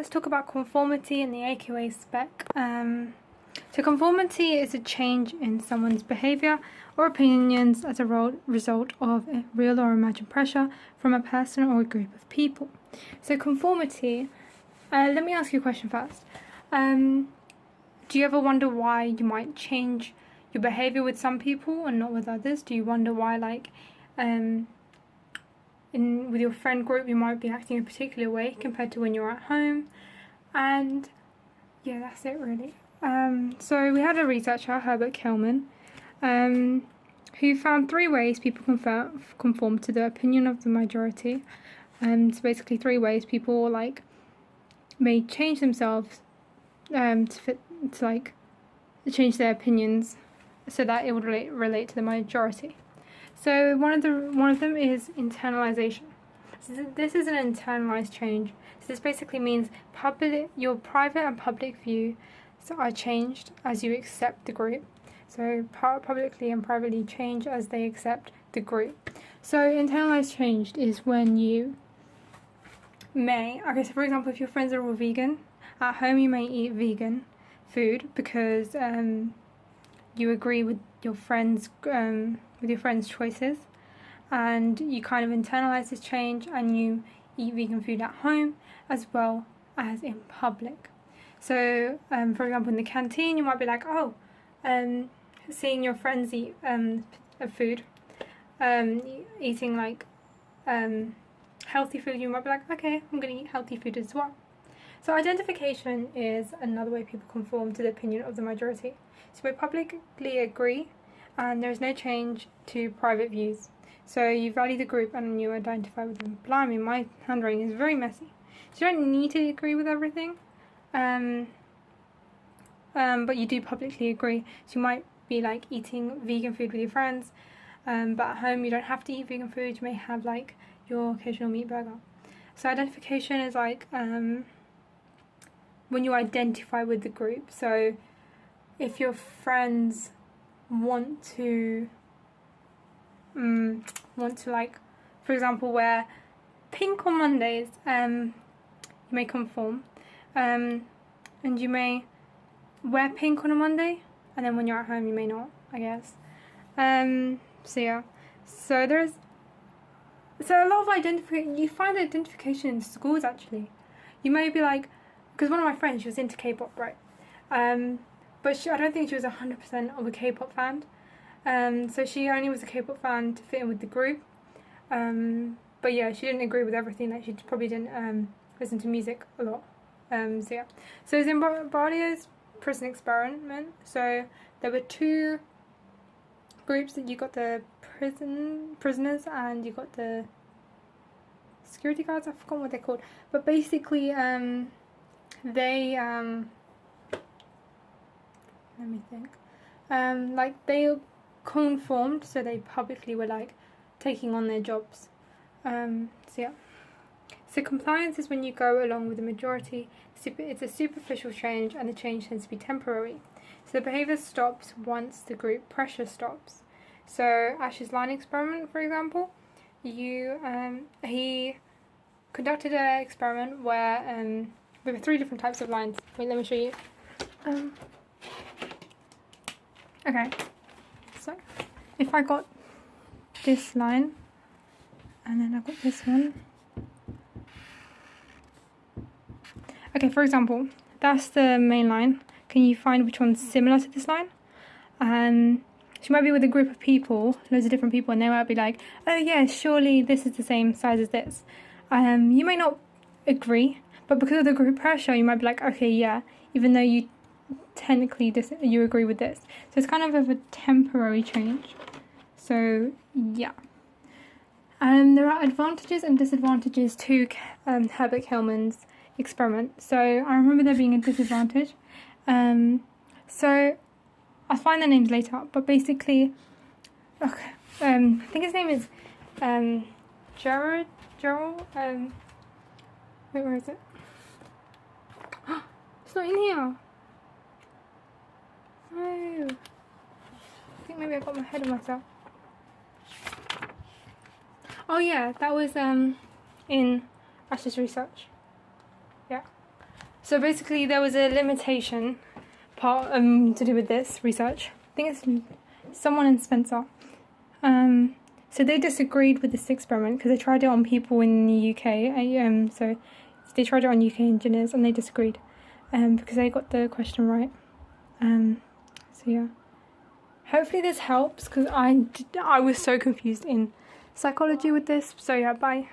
let's talk about conformity and the AQA spec. So conformity is a change in someone's behaviour or opinions as a result of a real or imagined pressure from a person or a group of people. So conformity, let me ask you a question first. Do you ever wonder why you might change your behaviour with some people and not with others? Do you wonder why, like, with your friend group you might be acting a particular way compared to when you're at home? And yeah, that's it really. So we had a researcher, Herbert Kelman, who found 3 ways people conform to the opinion of the majority. So basically 3 ways people may change themselves to change their opinions so that it would relate to the majority. So one of them is internalization. So this is an internalized change. So this basically means your private and public views are changed as you accept the group. So publicly and privately change as they accept the group. So internalized change is when you so for example, if your friends are all vegan, at home you may eat vegan food because you agree with your friends' choices, and you kind of internalize this change and you eat vegan food at home as well as in public. So for example, in the canteen you might be like, seeing your friends eat food, eating healthy food, you might be like, okay, I'm going to eat healthy food as well. So identification is another way people conform to the opinion of the majority. So we publicly agree and there's no change to private views. So you value the group and you identify with them. Blimey, my handwriting is very messy. So you don't need to agree with everything, but you do publicly agree. So you might be like eating vegan food with your friends, but at home you don't have to eat vegan food. You may have like your occasional meat burger. So identification is when you identify with the group. So if your friends want to for example, wear pink on Mondays, you may conform, and you may wear pink on a Monday, and then when you're at home you may not, I guess. So a lot of identification, you find identification in schools actually. You may be like, because one of my friends, she was into K-pop, right? But I don't think she was 100% of a K-pop fan. So she only was a K-pop fan to fit in with the group. But yeah, she didn't agree with everything. Like she probably didn't listen to music a lot. So it's in Bardio's prison experiment. So there were 2 groups. That you got the prisoners and you got the security guards. I forgot what they're called. But basically, they let me think. They conformed, so they publicly were taking on their jobs. So compliance is when you go along with the majority. It's a superficial change, and the change tends to be temporary. So the behaviour stops once the group pressure stops. So Ash's line experiment, for example, he conducted an experiment where there were 3 different types of lines. Wait, let me show you. Okay, so if I got this line and then I got this one. Okay, for example, that's the main line. Can you find which one's similar to this line? She might be with a group of people, loads of different people, and they might be like, oh yeah, surely this is the same size as this. You may not agree, but because of the group pressure, you might be like, okay, yeah, even though you technically you agree with this. So it's kind of a temporary change. So yeah. There are advantages and disadvantages to Herbert Kelman's experiment. So I remember there being a disadvantage. So I'll find their names later, but basically, okay, I think his name is Gerald. Wait, where is it? It's not in here. No. I think maybe I got my head of myself. Oh yeah, that was in Ash's research. Yeah. So basically there was a limitation part to do with this research. I think it's someone in Spencer. So they disagreed with this experiment because they tried it on people in the UK. So they tried it on UK engineers and they disagreed because they got the question right. So yeah. Hopefully this helps because I was so confused in psychology with this. So yeah, bye.